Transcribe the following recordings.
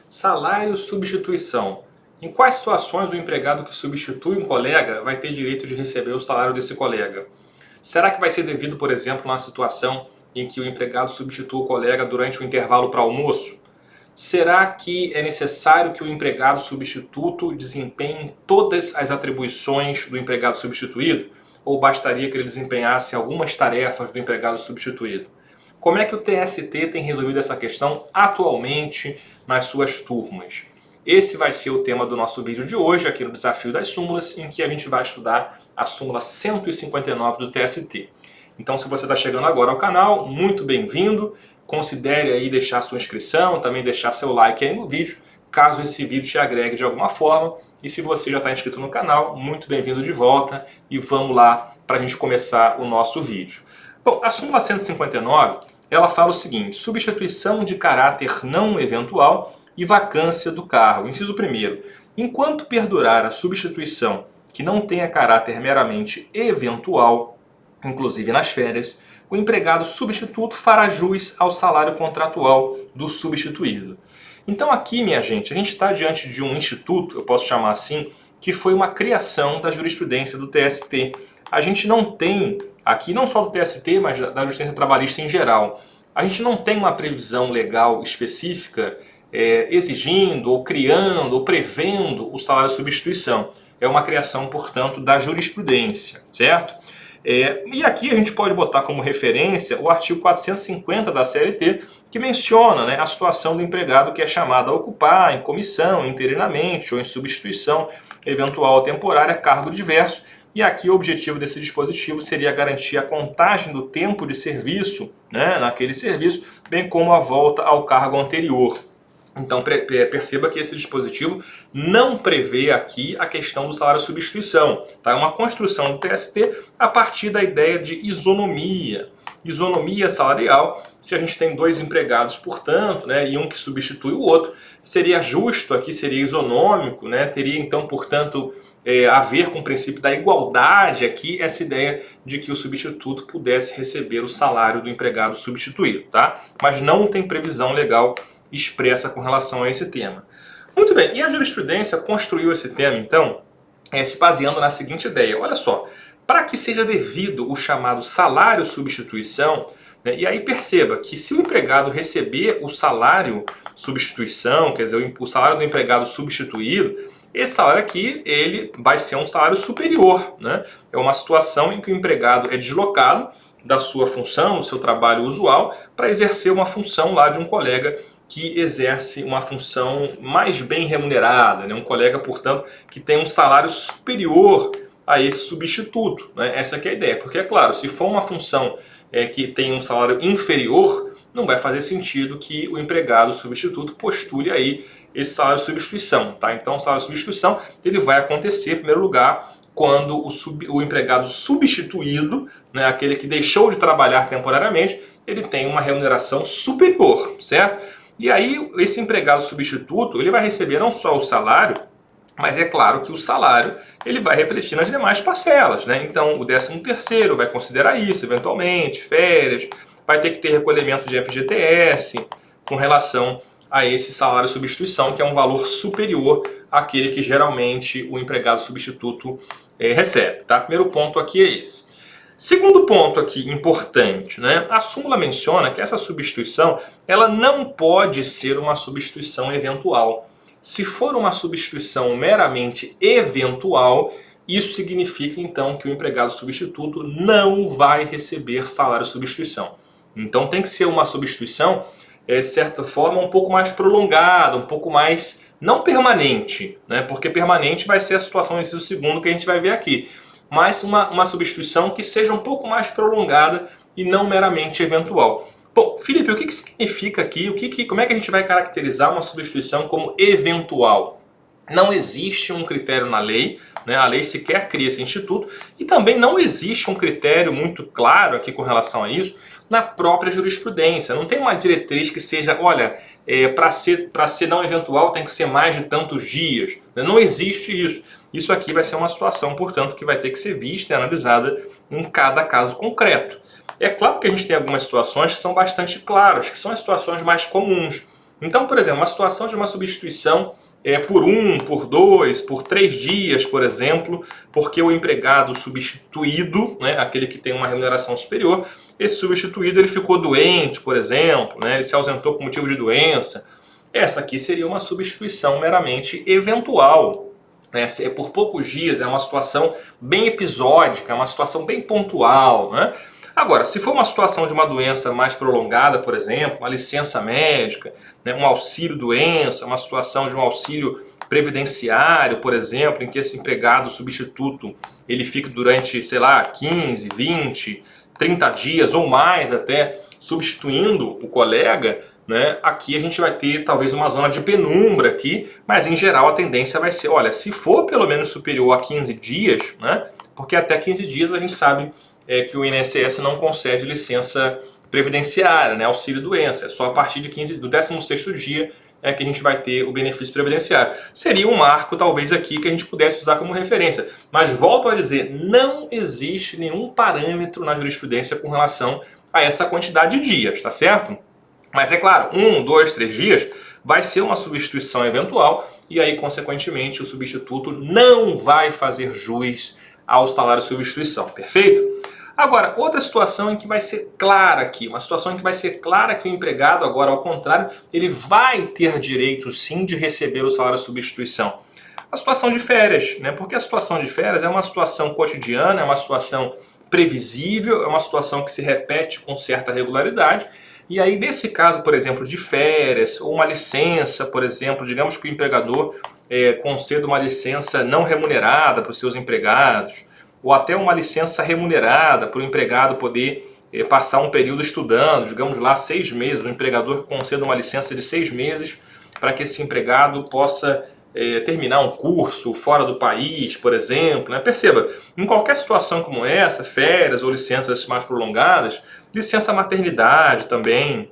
Salário substituição. Em quais situações o empregado que substitui um colega vai ter direito de receber o salário desse colega? Será que vai ser devido, por exemplo, na situação em que o empregado substitua o colega durante o intervalo para almoço? Será que é necessário que o empregado substituto desempenhe todas as atribuições do empregado substituído? Ou bastaria que ele desempenhasse algumas tarefas do empregado substituído? Como é que o TST tem resolvido essa questão atualmente nas suas turmas? Esse vai ser o tema do nosso vídeo de hoje, aqui no Desafio das Súmulas, em que a gente vai estudar a súmula 159 do TST. Então, se você está chegando agora ao canal, muito bem-vindo. Considere aí deixar sua inscrição, também deixar seu like aí no vídeo, caso esse vídeo te agregue de alguma forma. E se você já está inscrito no canal, muito bem-vindo de volta e vamos lá para a gente começar o nosso vídeo. Bom, a súmula 159, ela fala o seguinte: substituição de caráter não eventual e vacância do cargo. Inciso 1º. Enquanto perdurar a substituição que não tenha caráter meramente eventual, inclusive nas férias, o empregado substituto fará jus ao salário contratual do substituído. Então aqui, minha gente, a gente está diante de um instituto, eu posso chamar assim, que foi uma criação da jurisprudência do TST. A gente não tem, aqui não só do TST, mas da justiça trabalhista em geral, a gente não tem uma previsão legal específica exigindo, ou criando, ou prevendo o salário de substituição. É uma criação, portanto, da jurisprudência, certo? E aqui a gente pode botar como referência o artigo 450 da CLT, que menciona, né, a situação do empregado que é chamado a ocupar em comissão, interinamente ou em substituição eventual ou temporária, cargo diverso. E aqui o objetivo desse dispositivo seria garantir a contagem do tempo de serviço, né, naquele serviço, bem como a volta ao cargo anterior. Então perceba que esse dispositivo não prevê aqui a questão do salário substituição. Tá? É uma construção do TST a partir da ideia de isonomia. Isonomia salarial, se a gente tem dois empregados, portanto, né, e um que substitui o outro, seria justo aqui, seria isonômico, né, teria então, portanto, a ver com o princípio da igualdade aqui, essa ideia de que o substituto pudesse receber o salário do empregado substituído. Tá? Mas não tem previsão legal expressa com relação a esse tema. Muito bem, e a jurisprudência construiu esse tema, então, se baseando na seguinte ideia. Olha só, para que seja devido o chamado salário substituição, né, e aí perceba que se o empregado receber o salário substituição, quer dizer, o salário do empregado substituído, esse salário aqui ele vai ser um salário superior. Né? É uma situação em que o empregado é deslocado da sua função, do seu trabalho usual, para exercer uma função lá de um colega que exerce uma função mais bem remunerada, né? Um colega, portanto, que tem um salário superior a esse substituto. Né? Essa aqui é a ideia, porque, é claro, se for uma função que tem um salário inferior, não vai fazer sentido que o empregado substituto postule aí esse salário de substituição. Tá? Então, o salário de substituição ele vai acontecer, em primeiro lugar, quando o empregado substituído, né, aquele que deixou de trabalhar temporariamente, ele tem uma remuneração superior, certo? E aí, esse empregado substituto, ele vai receber não só o salário, mas é claro que o salário ele vai refletir nas demais parcelas. Né? Então, o 13º vai considerar isso, eventualmente, férias, vai ter que ter recolhimento de FGTS com relação a esse salário de substituição, que é um valor superior àquele que geralmente o empregado substituto recebe. Tá? Primeiro ponto aqui é esse. Segundo ponto aqui importante, né? A súmula menciona que essa substituição ela não pode ser uma substituição eventual. Se for uma substituição meramente eventual, isso significa então que o empregado substituto não vai receber salário de substituição. Então tem que ser uma substituição, de certa forma, um pouco mais prolongada, um pouco mais não permanente, né? Porque permanente vai ser a situação nesse segundo que a gente vai ver aqui. Mas uma substituição que seja um pouco mais prolongada e não meramente eventual. Bom, Felipe, o que significa aqui? Como é que a gente vai caracterizar uma substituição como eventual? Não existe um critério na lei, né? A lei sequer cria esse instituto, e também não existe um critério muito claro aqui com relação a isso na própria jurisprudência. Não tem uma diretriz que seja, olha, para ser não eventual tem que ser mais de tantos dias. Não existe isso. Isso aqui vai ser uma situação, portanto, que vai ter que ser vista e analisada em cada caso concreto. É claro que a gente tem algumas situações que são bastante claras, que são as situações mais comuns. Então, por exemplo, uma situação de uma substituição por 1, por 2, por 3 dias, por exemplo, porque o empregado substituído, né, aquele que tem uma remuneração superior, esse substituído ele ficou doente, por exemplo, né, ele se ausentou por motivo de doença. Essa aqui seria uma substituição meramente eventual. Né, se é por poucos dias, é uma situação bem episódica, é uma situação bem pontual, né? Agora, se for uma situação de uma doença mais prolongada, por exemplo, uma licença médica, né, um auxílio-doença, uma situação de um auxílio previdenciário, por exemplo, em que esse empregado substituto ele fica durante, sei lá, 15, 20, 30 dias ou mais até substituindo o colega, né, aqui a gente vai ter talvez uma zona de penumbra aqui, mas em geral a tendência vai ser, olha, se for pelo menos superior a 15 dias, né, porque até 15 dias a gente sabe que o INSS não concede licença previdenciária, né, auxílio-doença. É só a partir de 15, do 16º dia que a gente vai ter o benefício previdenciário. Seria um marco, talvez, aqui que a gente pudesse usar como referência. Mas volto a dizer, não existe nenhum parâmetro na jurisprudência com relação a essa quantidade de dias, tá certo? Mas é claro, 1, 2, 3 dias vai ser uma substituição eventual e aí, consequentemente, o substituto não vai fazer jus ao salário de substituição, perfeito? Agora, outra situação em que vai ser clara aqui, uma situação em que vai ser clara que o empregado, agora ao contrário, ele vai ter direito sim de receber o salário de substituição. A situação de férias, né? Porque a situação de férias é uma situação cotidiana, é uma situação previsível, é uma situação que se repete com certa regularidade. E aí, nesse caso, por exemplo, de férias ou uma licença, por exemplo, digamos que o empregador conceda uma licença não remunerada para os seus empregados, ou até uma licença remunerada para o empregado poder passar um período estudando, digamos lá 6 meses, o empregador conceda uma licença de 6 meses para que esse empregado possa terminar um curso fora do país, por exemplo. Né? Perceba, em qualquer situação como essa, férias ou licenças mais prolongadas, licença maternidade também,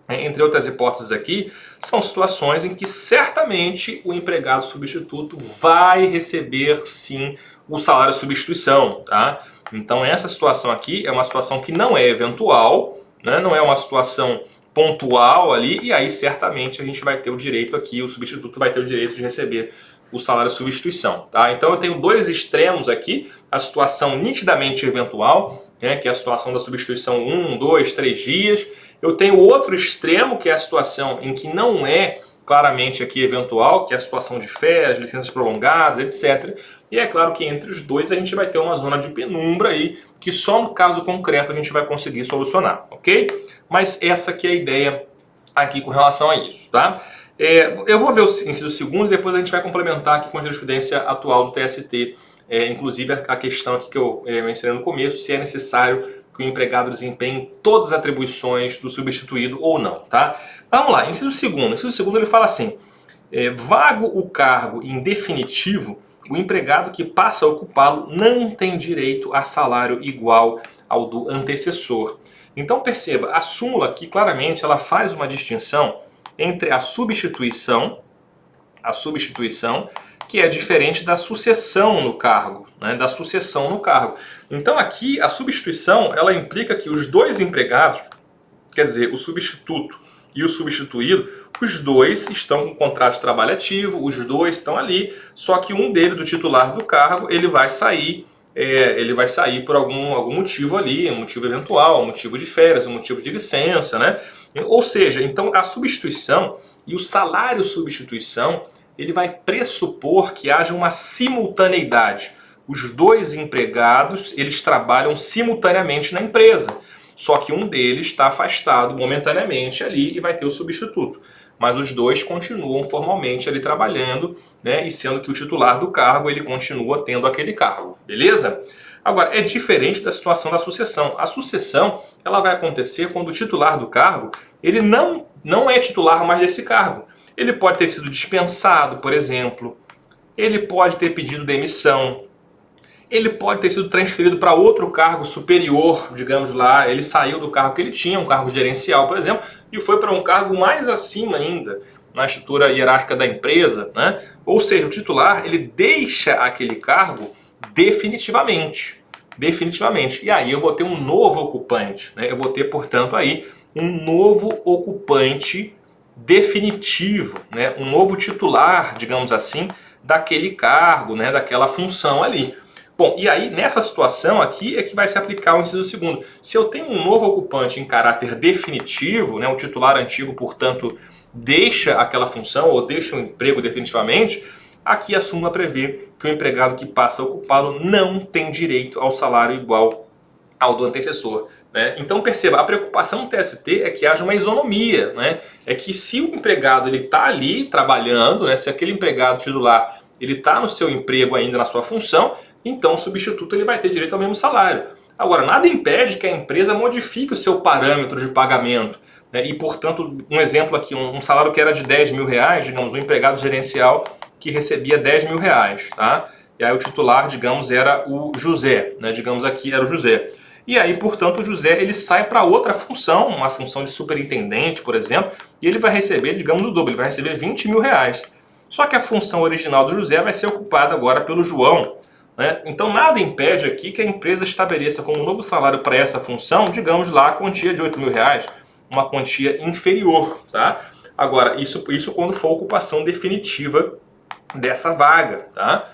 entre outras hipóteses aqui, são situações em que certamente o empregado substituto vai receber sim o salário de substituição, tá? Então essa situação aqui é uma situação que não é eventual, né? Não é uma situação pontual ali, e aí certamente a gente vai ter o direito aqui, o substituto vai ter o direito de receber o salário de substituição, tá? Então eu tenho dois extremos aqui, a situação nitidamente eventual, né, que é a situação da substituição 1, 2, 3 dias. Eu tenho outro extremo, que é a situação em que não é claramente aqui eventual, que é a situação de férias, licenças prolongadas, etc. E é claro que entre os dois a gente vai ter uma zona de penumbra aí, que só no caso concreto a gente vai conseguir solucionar, ok? Mas essa aqui é a ideia aqui com relação a isso, tá? Eu vou ver o inciso segundo e depois a gente vai complementar aqui com a jurisprudência atual do TST, inclusive a questão aqui que eu mencionei no começo, se é necessário que o empregado desempenhe todas as atribuições do substituído ou não, tá? Vamos lá, inciso segundo ele fala assim, vago o cargo em definitivo, o empregado que passa a ocupá-lo não tem direito a salário igual ao do antecessor. Então perceba, a súmula aqui claramente ela faz uma distinção entre a substituição, que é diferente da sucessão no cargo, né? Da sucessão no cargo. Então aqui a substituição ela implica que os dois empregados, quer dizer, o substituto e o substituído, os dois estão com contrato de trabalho ativo, os dois estão ali, só que um deles, o titular do cargo, ele vai sair por algum motivo ali, um motivo eventual, um motivo de férias, um motivo de licença, né? Ou seja, então a substituição e o salário substituição, ele vai pressupor que haja uma simultaneidade. Os dois empregados, eles trabalham simultaneamente na empresa. Só que um deles está afastado momentaneamente ali e vai ter o substituto. Mas os dois continuam formalmente ali trabalhando, né? E sendo que o titular do cargo, ele continua tendo aquele cargo, beleza? Agora, é diferente da situação da sucessão. A sucessão, ela vai acontecer quando o titular do cargo, ele não é titular mais desse cargo. Ele pode ter sido dispensado, por exemplo. Ele pode ter pedido demissão. Ele pode ter sido transferido para outro cargo superior, digamos lá. Ele saiu do cargo que ele tinha, um cargo gerencial, por exemplo, e foi para um cargo mais acima ainda, na estrutura hierárquica da empresa, né? Ou seja, o titular, ele deixa aquele cargo definitivamente. Definitivamente. E aí eu vou ter um novo ocupante, né? Eu vou ter, portanto, aí um novo ocupante definitivo, né? Um novo titular, digamos assim, daquele cargo, né? Daquela função ali. Bom, e aí nessa situação aqui é que vai se aplicar o inciso segundo. Se eu tenho um novo ocupante em caráter definitivo, né? O titular antigo, portanto, deixa aquela função ou deixa o emprego definitivamente, aqui a súmula prevê que o empregado que passa a ocupá-lo não tem direito ao salário igual ao do antecessor. Né? Então perceba, a preocupação do TST é que haja uma isonomia. Né? É que se o empregado está ali trabalhando, né? Se aquele empregado titular está no seu emprego ainda, na sua função, então o substituto ele vai ter direito ao mesmo salário. Agora, nada impede que a empresa modifique o seu parâmetro de pagamento. Né? E, portanto, um exemplo aqui, um salário que era de 10 mil reais, digamos, um empregado gerencial que recebia 10 mil reais. Tá? E aí o titular, digamos, era o José. Né? Digamos aqui, era o José. E aí, portanto, o José ele sai para outra função, uma função de superintendente, por exemplo, e ele vai receber, digamos, o dobro, ele vai receber 20 mil reais. Só que a função original do José vai ser ocupada agora pelo João. Né? Então nada impede aqui que a empresa estabeleça como novo salário para essa função, digamos lá, a quantia de 8 mil reais, uma quantia inferior. Tá? Agora, isso quando for a ocupação definitiva dessa vaga. Tá?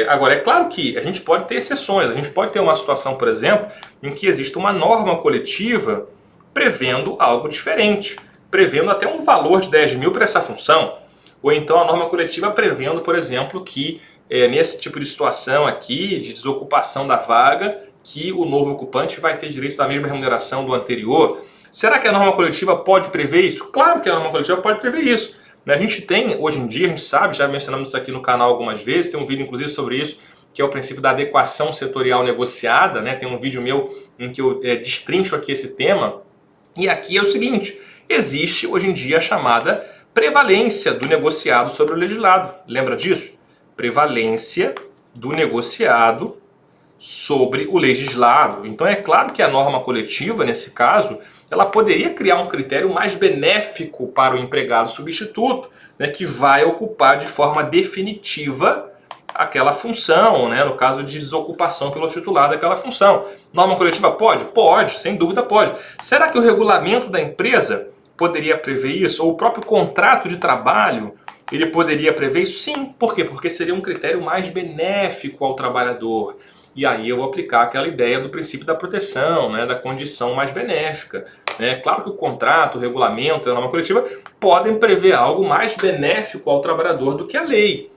Agora, é claro que a gente pode ter exceções. A gente pode ter uma situação, por exemplo, em que existe uma norma coletiva prevendo algo diferente, prevendo até um valor de 10 mil para essa função. Ou então a norma coletiva prevendo, por exemplo, que nesse tipo de situação aqui, de desocupação da vaga, que o novo ocupante vai ter direito da mesma remuneração do anterior. Será que a norma coletiva pode prever isso? Claro que a norma coletiva pode prever isso. A gente tem, hoje em dia, a gente sabe, já mencionamos isso aqui no canal algumas vezes, tem um vídeo inclusive sobre isso, que é o princípio da adequação setorial negociada, né? Tem um vídeo meu em que eu destrincho aqui esse tema. E aqui é o seguinte, existe hoje em dia a chamada prevalência do negociado sobre o legislado. Lembra disso? Prevalência do negociado sobre o legislado. Então é claro que a norma coletiva, nesse caso, ela poderia criar um critério mais benéfico para o empregado substituto, né, que vai ocupar de forma definitiva aquela função, né, no caso de desocupação pelo titular daquela função. Norma coletiva pode? Pode, sem dúvida pode. Será que o regulamento da empresa poderia prever isso? Ou o próprio contrato de trabalho ele poderia prever isso? Sim. Por quê? Porque seria um critério mais benéfico ao trabalhador. E aí eu vou aplicar aquela ideia do princípio da proteção, né, da condição mais benéfica. Claro que o contrato, o regulamento, a norma coletiva podem prever algo mais benéfico ao trabalhador do que a lei.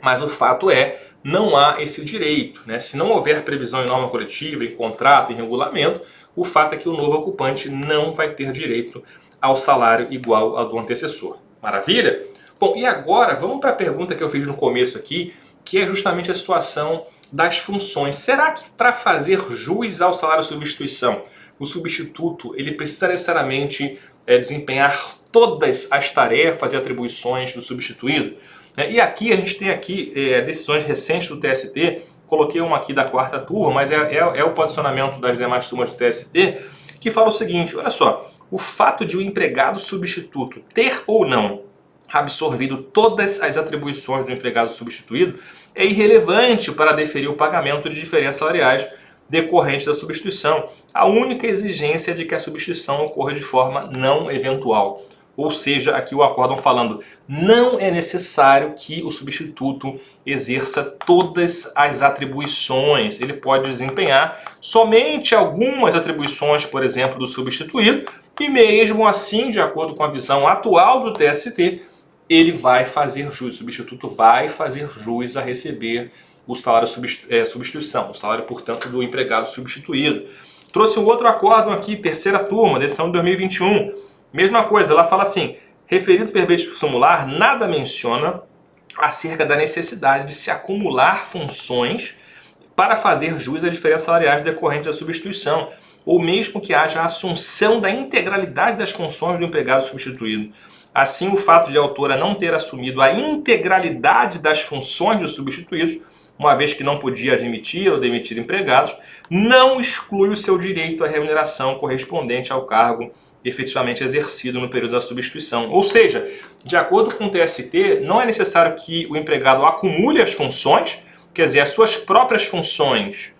Mas o fato é, não há esse direito. Se não houver previsão em norma coletiva, em contrato, em regulamento, o fato é que o novo ocupante não vai ter direito ao salário igual ao do antecessor. Maravilha? Bom, e agora vamos para a pergunta que eu fiz no começo aqui, que é justamente a situação das funções. Será que para fazer jus ao salário substituição, o substituto ele precisa necessariamente desempenhar todas as tarefas e atribuições do substituído? E aqui a gente tem aqui decisões recentes do TST, coloquei uma aqui da quarta turma, mas é o posicionamento das demais turmas do TST, que fala o seguinte, olha só, o fato de o empregado substituto ter ou não absorvido todas as atribuições do empregado substituído é irrelevante para deferir o pagamento de diferenças salariais decorrentes da substituição. A única exigência é de que a substituição ocorra de forma não eventual. Ou seja, aqui o acórdão falando, não é necessário que o substituto exerça todas as atribuições. Ele pode desempenhar somente algumas atribuições, por exemplo, do substituído, e mesmo assim, de acordo com a visão atual do TST, ele vai fazer jus, o substituto vai fazer jus a receber o salário substituição, o salário, portanto, do empregado substituído. Trouxe um outro acórdão aqui, terceira turma, decisão de 2021. Mesma coisa, ela fala assim, referido verbete formular, nada menciona acerca da necessidade de se acumular funções para fazer jus às diferenças salariais decorrentes da substituição, ou mesmo que haja a assunção da integralidade das funções do empregado substituído. Assim, o fato de a autora não ter assumido a integralidade das funções dos substituídos, uma vez que não podia admitir ou demitir empregados, não exclui o seu direito à remuneração correspondente ao cargo efetivamente exercido no período da substituição. Ou seja, de acordo com o TST, não é necessário que o empregado acumule as funções, quer dizer, as suas próprias funções,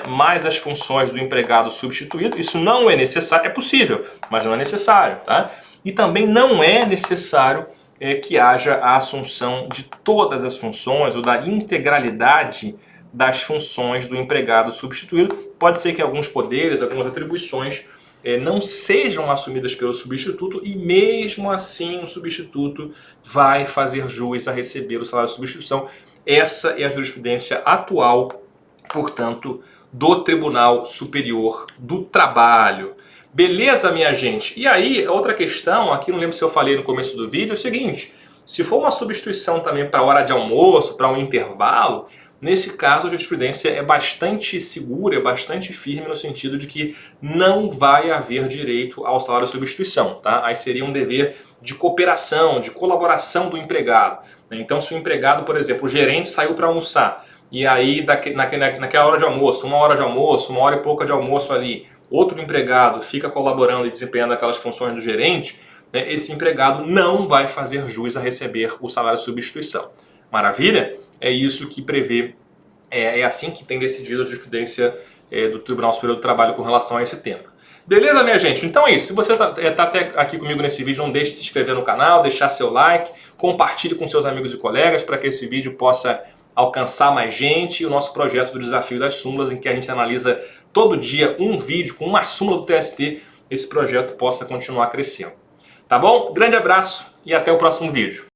mais as funções do empregado substituído. Isso não é necessário, é possível, mas não é necessário. Tá? e também não é necessário que haja a assunção de todas as funções ou da integralidade das funções do empregado substituído. Pode ser que alguns poderes, algumas atribuições não sejam assumidas pelo substituto e mesmo assim o substituto vai fazer jus a receber o salário de substituição. Essa é a jurisprudência atual, portanto, do Tribunal Superior do Trabalho. Beleza, minha gente? E aí, outra questão, aqui não lembro se eu falei no começo do vídeo, é o seguinte: se for uma substituição também para hora de almoço, para um intervalo, nesse caso a jurisprudência é bastante segura, é bastante firme no sentido de que não vai haver direito ao salário de substituição, tá? Aí seria um dever de cooperação, de colaboração do empregado. Então, se o empregado, por exemplo, o gerente saiu para almoçar, e aí naquela hora de almoço, uma hora e pouca de almoço ali, outro empregado fica colaborando e desempenhando aquelas funções do gerente, né, esse empregado não vai fazer jus a receber o salário de substituição. Maravilha? É isso que prevê, é assim que tem decidido a jurisprudência do Tribunal Superior do Trabalho com relação a esse tema. Beleza, minha gente? Então é isso. Se você está até aqui comigo nesse vídeo, não deixe de se inscrever no canal, deixar seu like, compartilhe com seus amigos e colegas para que esse vídeo possa alcançar mais gente, e o nosso projeto do Desafio das Súmulas, em que a gente analisa todo dia um vídeo com uma súmula do TST, esse projeto possa continuar crescendo. Tá bom? Grande abraço e até o próximo vídeo.